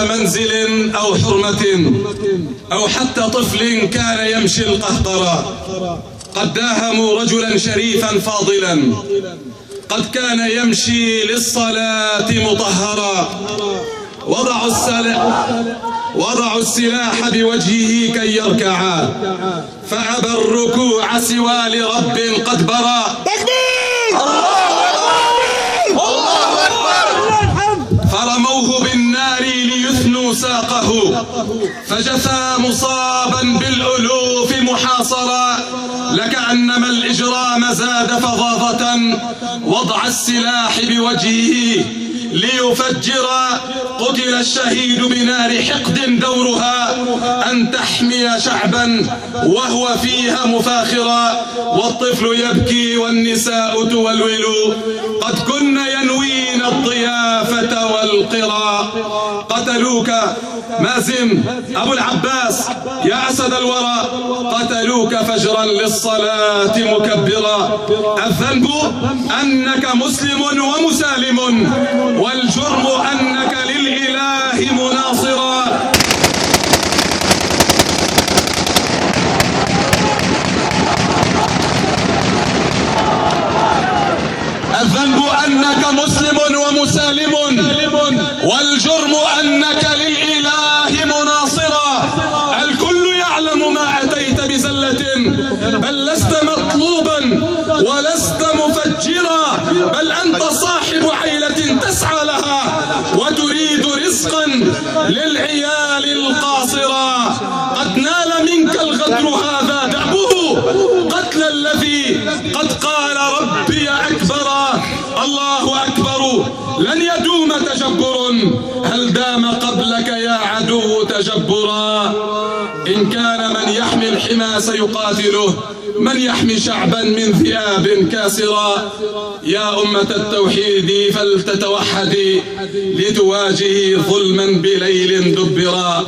منزل أو حرمة أو حتى طفل كان يمشي القهقرى، قد داهموا رجلا شريفا فاضلا قد كان يمشي للصلاة مطهرا، وضعوا السلاح بوجهه كي يركعا، فأبى الركوع سوى لرب قد برا. الله أكبر! فرموه بالنار ليثنوا ساقه، فجثى مصابا بالألوف محاصرا، لكأنما الإجرام زاد فظاظة، وضع السلاح بوجهه ليفجر. قتل الشهيد بنار حقد دورها أن تحمي شعبا وهو فيها مفاخرا، والطفل يبكي والنساء تولول، قد كن ينوين الضيافة والقرى. قتلوك مازن أبو العباس يا أسد الورى، قتلوك فجرا للصلاة مكبرا. الذنب أنك مسلم ومسالم، والجرم أنك للإله مناصرا. الذنب أنك مسلم ومسالم، والجرم أنك للإله مناصرا. الكل يعلم ما أتيت بزلة، بل لست مطلوبا ولست مفجرا، بل أنت صاحب عيلة تسعى لها وتريد رزقا للعيال القاصرة. قد نال منك الغدر هذا دأبه، قتل الذي قد قال ربي أكبر. الله أكبر، لن يدوم تجبر، هل دام قبلك يا عدو تجبرا. إن كان من يحمي الحمى سيقاتله، من يحمي شعبا من ذئاب كاسرا. يا أمة التوحيد فلتتوحدي، لتواجهي ظلما بليل دبرا.